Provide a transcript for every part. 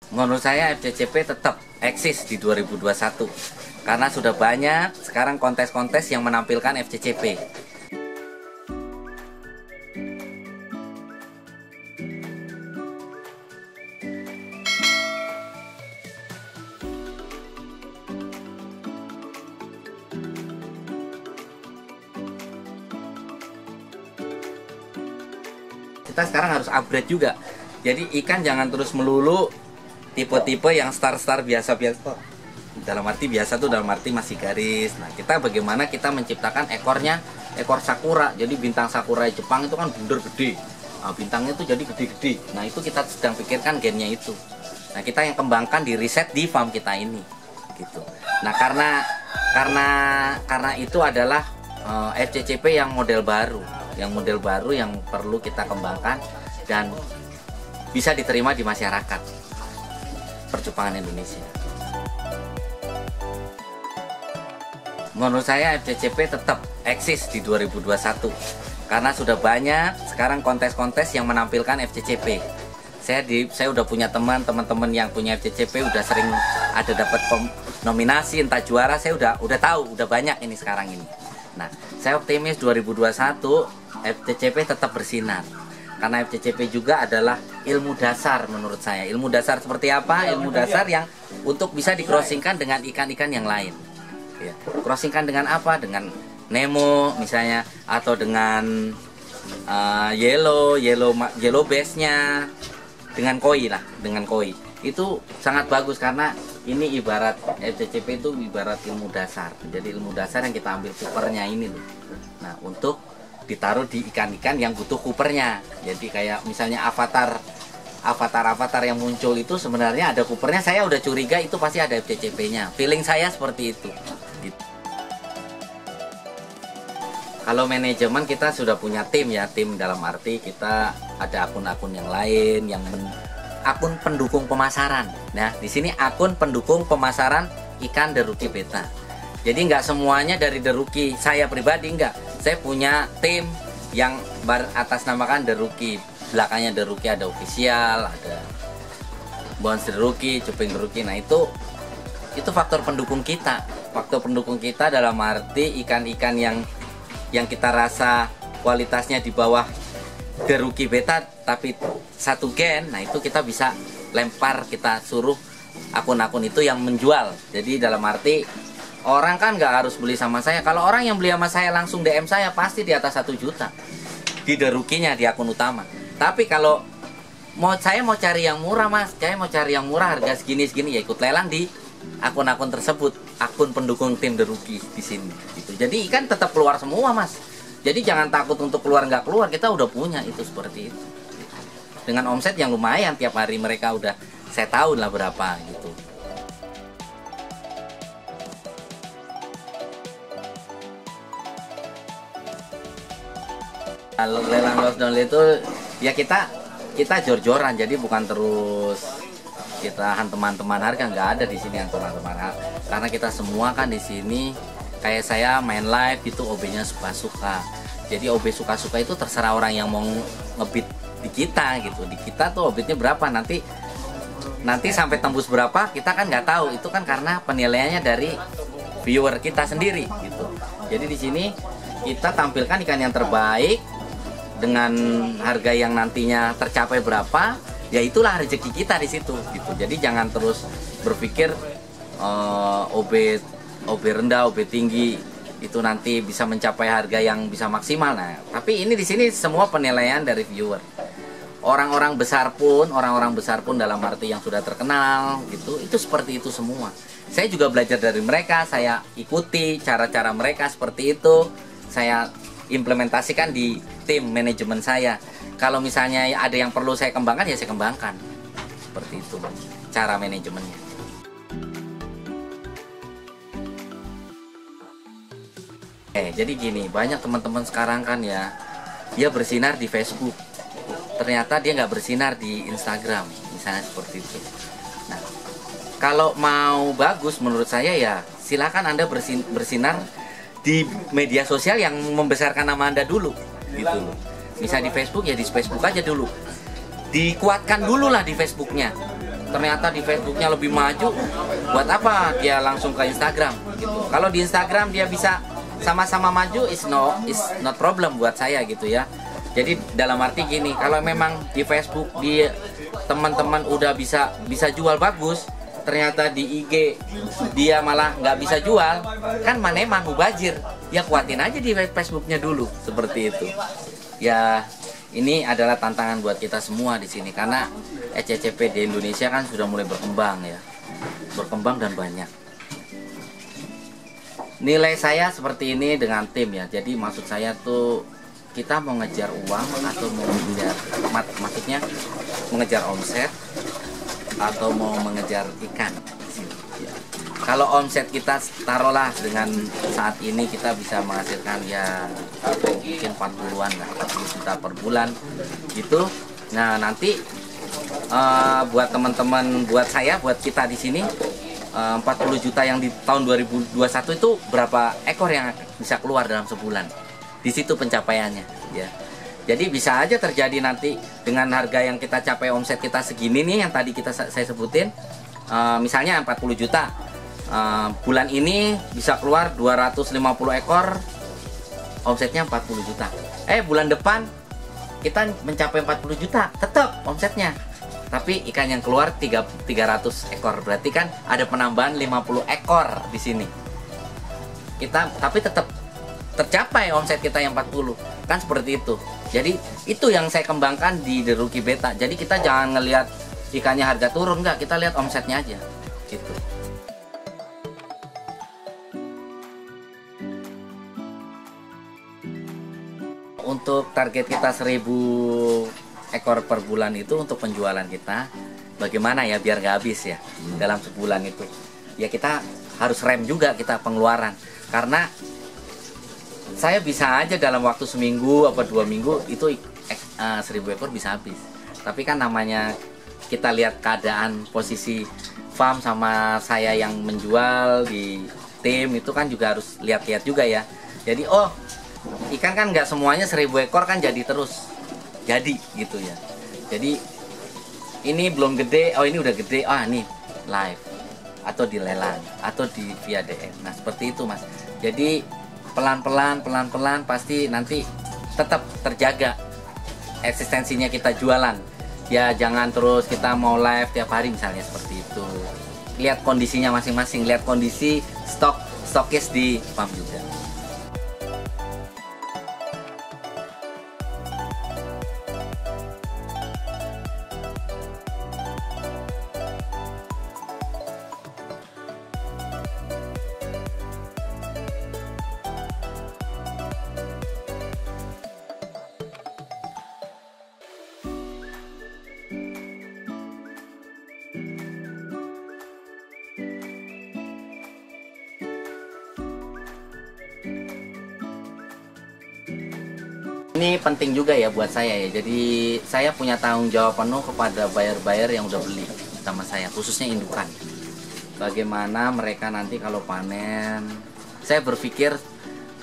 Menurut saya FCCP tetap eksis di 2021 karena sudah banyak sekarang kontes-kontes yang menampilkan FCCP. Kita sekarang harus upgrade juga. Jadi ikan jangan terus melulu tipe-tipe yang star-star biasa-biasa. Dalam arti biasa tuh dalam arti masih garis. Nah, kita bagaimana kita menciptakan ekornya ekor sakura. Jadi bintang sakura Jepang itu kan bundar gede. Nah, bintangnya tuh jadi gede-gede. Nah, itu kita sedang pikirkan gennya itu. Nah, kita yang kembangkan di riset di farm kita ini. Gitu. Nah, karena itu adalah FCCP yang model baru, yang perlu kita kembangkan dan bisa diterima di masyarakat percupangan Indonesia. Menurut saya FCCP tetap eksis di 2021 karena sudah banyak sekarang kontes-kontes yang menampilkan FCCP. Saya udah punya teman-teman yang punya FCCP udah sering ada dapat nominasi entah juara, saya udah tahu, udah banyak ini sekarang ini. Nah, saya optimis 2021 FCCP tetap bersinar. Karena FCCP juga adalah ilmu dasar menurut saya. Ilmu dasar seperti apa? Ilmu dasar yang untuk bisa di-crossingkan dengan ikan-ikan yang lain. Ya. Crossingkan dengan apa? Dengan Nemo misalnya, atau dengan yellow base-nya, dengan koi lah, dengan koi. Itu sangat bagus karena ini ibarat FCCP itu ibarat ilmu dasar. Jadi ilmu dasar yang kita ambil kupernya ini loh. Nah, untuk ditaruh di ikan-ikan yang butuh kupernya. Jadi kayak misalnya avatar yang muncul itu sebenarnya ada kupernya. Saya udah curiga itu pasti ada FCCP-nya. Feeling saya seperti itu. Gitu. Kalau manajemen kita sudah punya tim ya, tim dalam arti kita ada akun-akun yang lain, akun pendukung pemasaran. Nah, di sini akun pendukung pemasaran ikan Deruki Beta. Jadi nggak semuanya dari Deruki. Saya pribadi nggak. Saya punya tim yang beratasnamakan Deruki. Belakangnya Deruki ada official, ada Bounce Deruki, Cuping Deruki. Nah, itu faktor pendukung kita. Faktor pendukung kita dalam arti ikan-ikan yang kita rasa kualitasnya di bawah Deruki Beta tapi satu gen. Nah, itu kita bisa lempar, kita suruh akun-akun itu yang menjual. Jadi dalam arti orang kan nggak harus beli sama saya. Kalau orang yang beli sama saya langsung DM saya pasti di atas 1 juta di Derukinya, di akun utama. Tapi kalau saya mau cari yang murah mas, saya mau cari yang murah harga segini ya ikut lelang di akun-akun tersebut, akun pendukung tim Deruki di sini. Gitu. Jadi ikan tetap keluar semua mas. Jadi jangan takut untuk keluar nggak keluar, kita udah punya itu seperti itu. Dengan omset yang lumayan tiap hari mereka udah saya tahu lah berapa gitu. Kalau lelang lost download itu ya kita jor-joran, jadi bukan terus kita teman-teman harga, nggak ada di sini yang teman-teman harga. Karena kita semua kan di sini kayak saya main live itu OB-nya suka-suka. Jadi OB suka-suka itu terserah orang yang mau ngebit di kita gitu. Di kita tuh OB-nya berapa nanti sampai tembus berapa kita kan nggak tahu. Itu kan karena penilaiannya dari viewer kita sendiri gitu. Jadi di sini kita tampilkan ikan yang terbaik dengan harga yang nantinya tercapai berapa, ya itulah rezeki kita di situ gitu. Jadi jangan terus berpikir OB rendah, OB tinggi itu nanti bisa mencapai harga yang bisa maksimal. Nah, tapi ini di sini semua penilaian dari viewer. Orang-orang besar pun dalam arti yang sudah terkenal gitu, itu seperti itu semua. Saya juga belajar dari mereka, saya ikuti cara-cara mereka seperti itu. Saya implementasikan di tim manajemen saya. Kalau misalnya ada yang perlu saya kembangkan, ya saya kembangkan. Seperti itu cara manajemennya. Jadi gini, banyak teman-teman sekarang kan ya, dia bersinar di Facebook. Ternyata dia nggak bersinar di Instagram, misalnya seperti itu. Nah, kalau mau bagus menurut saya ya silakan Anda bersinar di media sosial yang membesarkan nama Anda dulu gitu loh. Misal di Facebook ya di Facebook aja dulu. Dikuatkan dulu lah di Facebooknya. ternyata di Facebooknya lebih maju, buat apa dia langsung ke Instagram gitu. Kalau di Instagram dia bisa sama-sama maju, is not problem buat saya gitu ya. Jadi dalam arti gini, kalau memang di Facebook di teman-teman udah bisa jual bagus, ternyata di IG dia malah nggak bisa jual, kan mana emang mubazir, ya kuatin aja di Facebooknya dulu, seperti itu. Ya ini adalah tantangan buat kita semua di sini, karena ECCP di Indonesia kan sudah mulai berkembang ya, berkembang dan banyak. Nilai saya seperti ini dengan tim ya, jadi maksud saya tuh kita mau ngejar uang atau mau mengejar maksudnya mengejar omset atau mau mengejar ikan. Kalau omset kita taruhlah dengan saat ini kita bisa menghasilkan ya mungkin 40-an lah, 40 juta per bulan gitu. Nah nanti buat teman-teman, buat saya, buat kita di sini 40 juta yang di tahun 2021 itu berapa ekor yang bisa keluar dalam sebulan. Di situ pencapaiannya ya. Jadi bisa aja terjadi nanti dengan harga yang kita capai, omset kita segini nih yang tadi saya sebutin, misalnya 40 juta. Bulan ini bisa keluar 250 ekor, omsetnya 40 juta. Bulan depan kita mencapai 40 juta, tetap omsetnya. Tapi ikan yang keluar 300 ekor, berarti kan ada penambahan 50 ekor di sini. Tapi tetap tercapai omset kita yang 40, kan seperti itu. Jadi itu yang saya kembangkan di The Rookie Betta. Jadi kita jangan ngelihat ikannya harga turun, enggak, kita lihat omsetnya aja gitu. Untuk target kita 1000 ekor per bulan itu untuk penjualan kita, bagaimana ya biar nggak habis ya dalam sebulan itu. Ya kita harus rem juga kita pengeluaran, karena saya bisa aja dalam waktu seminggu apa 2 minggu itu 1000 ekor bisa habis. Tapi kan namanya kita lihat keadaan posisi farm sama saya yang menjual di tim itu kan juga harus lihat-lihat juga ya. Jadi ikan kan nggak semuanya 1000 ekor kan jadi terus jadi gitu ya. Jadi ini belum gede, ini udah gede, nih live atau dilelang atau di via DM. Nah seperti itu mas. Jadi pelan-pelan pasti nanti tetap terjaga eksistensinya kita jualan. Ya jangan terus kita mau live tiap hari misalnya, seperti itu. Lihat kondisinya masing-masing, lihat kondisi stokis di farm juga. Ini penting juga ya buat saya ya. Jadi saya punya tanggung jawab penuh kepada buyer-buyer yang udah beli sama saya, khususnya indukan. Bagaimana mereka nanti kalau panen, saya berpikir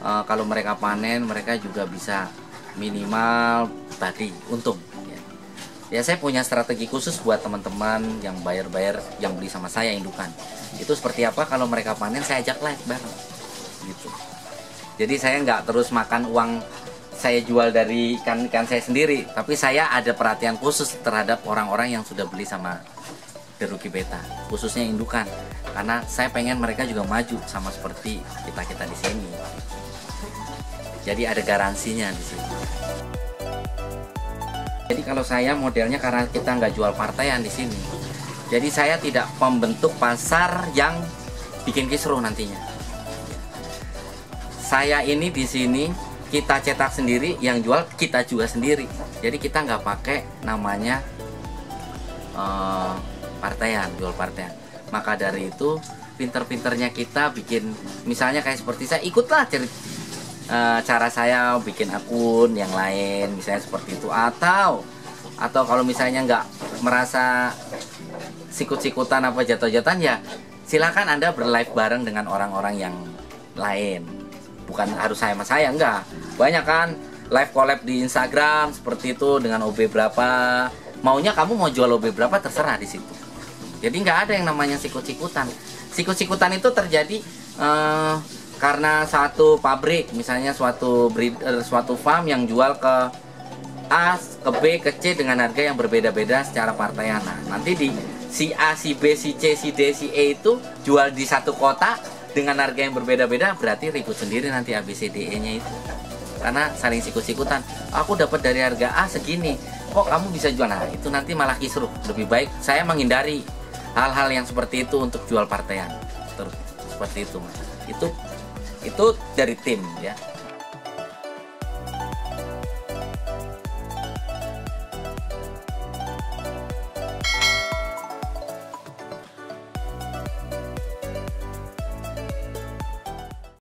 kalau mereka panen mereka juga bisa minimal tadi untung. Ya saya punya strategi khusus buat teman-teman yang buyer-buyer yang beli sama saya indukan. Itu seperti apa kalau mereka panen saya ajak live bareng gitu. Jadi saya nggak terus makan uang saya jual dari ikan saya sendiri, tapi saya ada perhatian khusus terhadap orang-orang yang sudah beli sama The Rookie Betta, khususnya indukan, karena saya pengen mereka juga maju sama seperti kita di sini. Jadi ada garansinya di sini. Jadi kalau saya modelnya karena kita nggak jual partaian di sini, jadi saya tidak membentuk pasar yang bikin kisruh nantinya. Saya ini di sini kita cetak sendiri, yang jual kita juga sendiri. Jadi kita nggak pakai namanya partaian, jual partaian. Maka dari itu pinter-pinternya kita bikin, misalnya kayak seperti saya ikutlah cara saya bikin akun yang lain, misalnya seperti itu. Atau kalau misalnya nggak merasa sikut-sikutan apa jatuh-jatuhan, ya silakan Anda berlive bareng dengan orang-orang yang lain. Bukan harus sama saya, enggak. Banyak kan live collab di Instagram seperti itu dengan OB berapa. Maunya kamu mau jual OB berapa terserah di situ. Jadi nggak ada yang namanya sikut-sikutan. Sikut-sikutan itu terjadi karena satu pabrik, misalnya suatu breeder, suatu farm yang jual ke A, ke B, ke C dengan harga yang berbeda-beda secara partaian. Nah, nanti di si A, si B, si C, si D, si E itu jual di satu kota dengan harga yang berbeda-beda, berarti ribut sendiri nanti ABCDE-nya itu. Karena saling sikut-sikutan. Aku dapat dari harga A segini, kok kamu bisa jual? Nah, itu nanti malah kisruh. Lebih baik saya menghindari hal-hal yang seperti itu untuk jual partaian. Terus seperti itu, Mas. Itu dari tim ya.